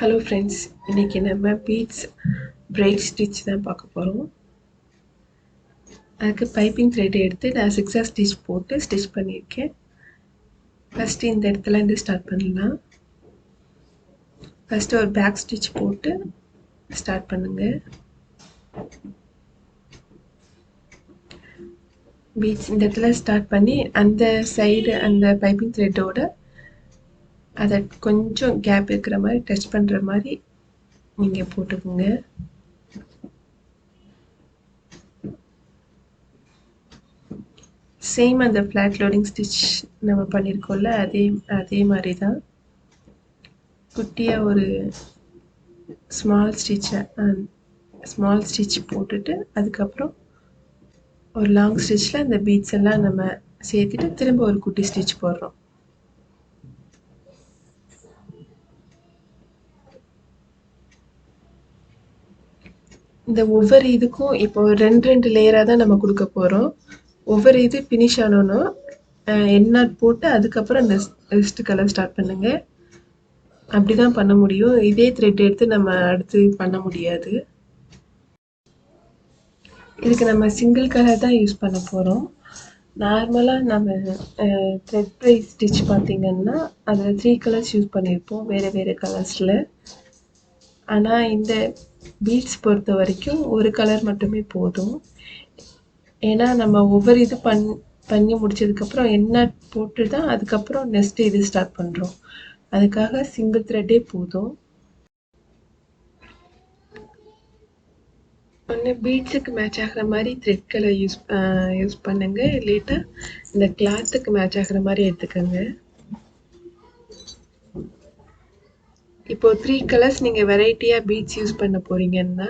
Hello friends, இன்னைக்கு நம்ம beads bright stitch தான் பார்க்க போகிறோம். அதுக்கு பைப்பிங் த்ரெட் எடுத்து நான் சிக்ஸாக ஸ்டிச் போட்டு ஸ்டிச் பண்ணியிருக்கேன். ஃபஸ்ட்டு இந்த இடத்துல இருந்து ஸ்டார்ட் பண்ணலாம். ஃபஸ்ட்டு ஒரு பேக் ஸ்டிச் போட்டு ஸ்டார்ட் பண்ணுங்க. பீட்ஸ் இந்த இடத்துல ஸ்டார்ட் பண்ணி அந்த சைடு அந்த பைப்பிங் த்ரெட்டோட அதை கொஞ்சம் கேப் இருக்கிற மாதிரி டச் பண்ணுற மாதிரி நீங்கள் போட்டுக்கோங்க. சேம் அந்த ஃப்ளாட் லோடிங் ஸ்டிச் நம்ம பண்ணியிருக்கோம்ல, அதே மாதிரி தான் குட்டியாக ஒரு ஸ்மால் ஸ்டிச் போட்டுட்டு அதுக்கப்புறம் ஒரு லாங் ஸ்டிச்சில் அந்த பீட்ஸ் எல்லாம் நம்ம சேர்த்துட்டு திரும்ப ஒரு குட்டி ஸ்டிச் போடுறோம். இந்த ஒவ்வொரு இதுக்கும் இப்போ ரெண்டு லேயராக தான் நம்ம கொடுக்க போகிறோம். ஒவ்வொரு இது ஃபினிஷ் ஆனோன்னா எண்ணாட் போட்டு அதுக்கப்புறம் நெக்ஸ்ட் கலர் ஸ்டார்ட் பண்ணுங்க. அப்படி தான் பண்ண முடியும். இதே த்ரெட் எடுத்து நம்ம அடுத்து பண்ண முடியாது. இதுக்கு நம்ம சிங்கிள் கலர் தான் யூஸ் பண்ண போகிறோம். நார்மலாக நம்ம த்ரெட் ப்ரைஸ் ஸ்டிச் பார்த்திங்கன்னா அதில் 3 கலர்ஸ் யூஸ் பண்ணியிருப்போம், வேறு கலர்ஸில். ஆனால் இந்த பீட்ஸ் பொறுத்த வரைக்கும் ஒரு கலர் மட்டுமே போதும். ஏன்னா நம்ம ஒவ்வொரு இது பண்ணி முடிச்சதுக்கப்புறம் என்ன போட்டு தான் அதுக்கப்புறம் நெக்ஸ்ட் இது ஸ்டார்ட் பண்ணுறோம். அதுக்காக சிங்கிள் த்ரெட்டே போதும். ஒன்று பீட்ஸுக்கு மேட்ச் ஆகிற மாதிரி த்ரெட் கலர் யூஸ் பண்ணுங்க, இல்லைட்டா இந்த கிளாத்துக்கு மேட்ச் ஆகிற மாதிரி எடுத்துக்கோங்க. இப்போ 3 கலர்ஸ் நீங்கள் வெரைட்டியாக பீட்ஸ் யூஸ் பண்ண போகிறீங்கன்னா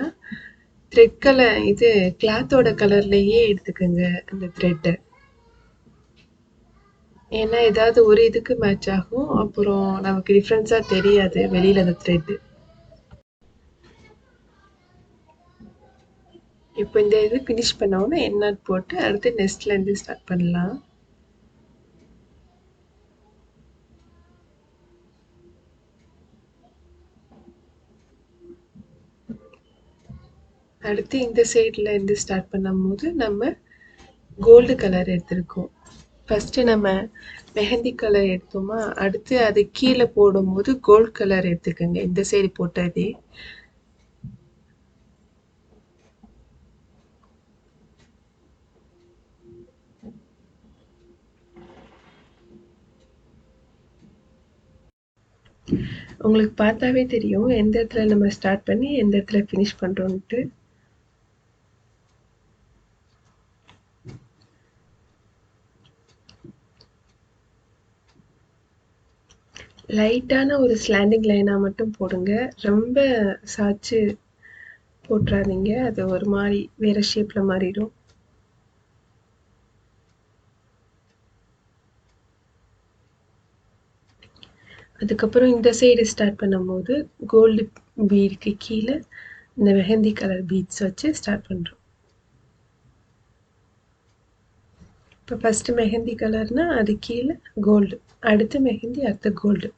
த்ரெட் கலர் இது கிளாத்தோட கலர்லேயே எடுத்துக்கோங்க அந்த த்ரெட்டை. ஏன்னா ஏதாவது ஒரு இதுக்கு மேட்ச் ஆகும், அப்புறம் நமக்கு டிஃப்ரென்ஸாக தெரியாது வெளியில் அந்த த்ரெட்டு. இப்போ இந்த இது ஃபினிஷ் பண்ணோன்னா எண்ணாட் போட்டு அடுத்து நெக்ஸ்ட்லேருந்து ஸ்டார்ட் பண்ணலாம். அடுத்து இந்த சைடில் இருந்து ஸ்டார்ட் பண்ணும்போது நம்ம கோல்டு கலர் எடுத்திருக்கோம். ஃபஸ்ட்டு நம்ம மெஹந்தி கலர் எடுத்தோமா, அடுத்து அது கீழே போடும்போது கோல்டு கலர் எடுத்துக்கோங்க. இந்த சைடு போட்டதே உங்களுக்கு பார்த்தாவே தெரியும் எந்த இடத்துல நம்ம ஸ்டார்ட் பண்ணி எந்த இடத்துல ஃபினிஷ் பண்ணுறோன்ட்டு. லைட்டான ஒரு ஸ்லாண்டிங் லைனாக மட்டும் போடுங்க, ரொம்ப சாய்ச்சி போட்டுறாதீங்க, அது ஒரு மாதிரி வேறு ஷேப்பில் மாறிடும். அதுக்கப்புறம் இந்த சைடு ஸ்டார்ட் பண்ணும்போது கோல்டு பீடுக்கு கீழே இந்த மெஹந்தி கலர் பீட்ஸ் வச்சு ஸ்டார்ட் பண்ணுறோம். இப்போ ஃபஸ்ட்டு மெஹந்தி கலர்னால் அது கீழே கோல்டு, அடுத்து மெஹந்தி, அடுத்து கோல்டு.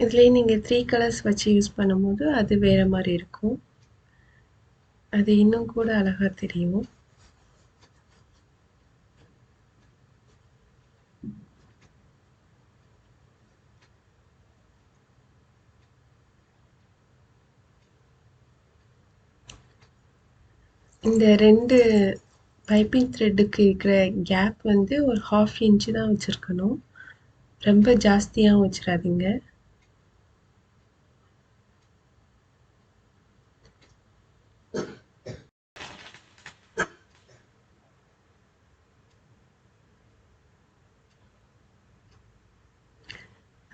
இதுலேயே நீங்கள் 3 கலர்ஸ் வச்சு யூஸ் பண்ணும்போது அது வேறு மாதிரி இருக்கும், அது இன்னும் கூட அழகாக தெரியும். இந்த 2 பைப்பிங் த்ரெட்டுக்கு இருக்கிற கேப் வந்து ஒரு 1/2 இன்ச்சு தான் வச்சுருக்கணும், ரொம்ப ஜாஸ்தியாகவும் வச்சிடாதீங்க.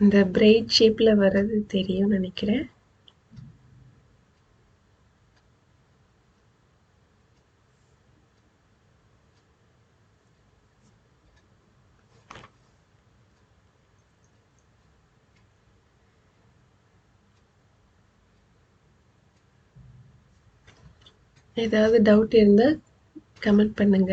இந்த பிரைட் ஷேப்பில் வர்றது தெரியும்னு நினைக்கிறேன். ஏதாவது டவுட் இருந்தா கமெண்ட் பண்ணுங்க.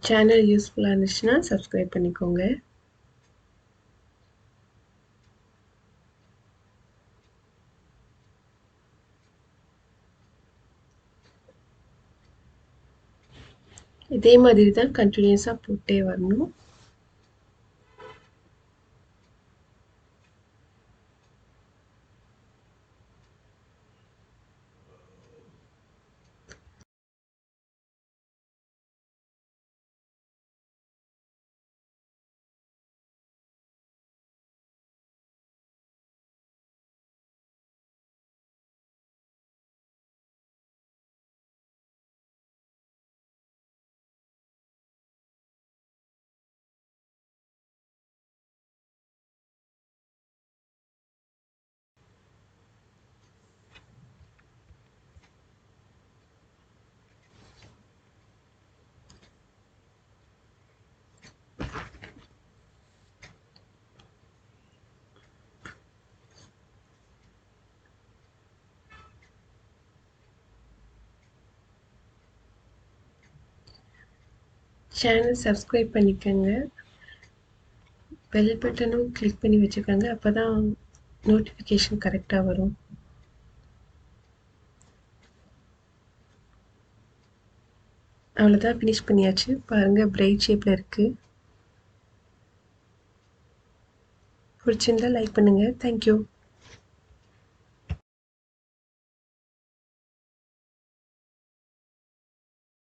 சேனல் யூஸ்ஃபுல்லா இருந்துச்சுன்னா சப்ஸ்கிரைப் பண்ணிக்கோங்க. இதே மாதிரி தான் கண்டினியூஸா போட்டே வரணும். சேனல் சப்ஸ்கிரைப் பண்ணிக்கங்க. பெல் பட்டனும் கிளிக் பண்ணி வச்சுக்கோங்க. அப்பதான் நோட்டிஃபிகேஷன் கரெக்டாக வரும். அவ்வளோதான், ஃபினிஷ் பண்ணியாச்சு. பாருங்கள், பிரைட் ஷேப்பில் இருக்குது. பிடிச்சிருந்தா லைக் பண்ணுங்கள். தேங்க்யூ.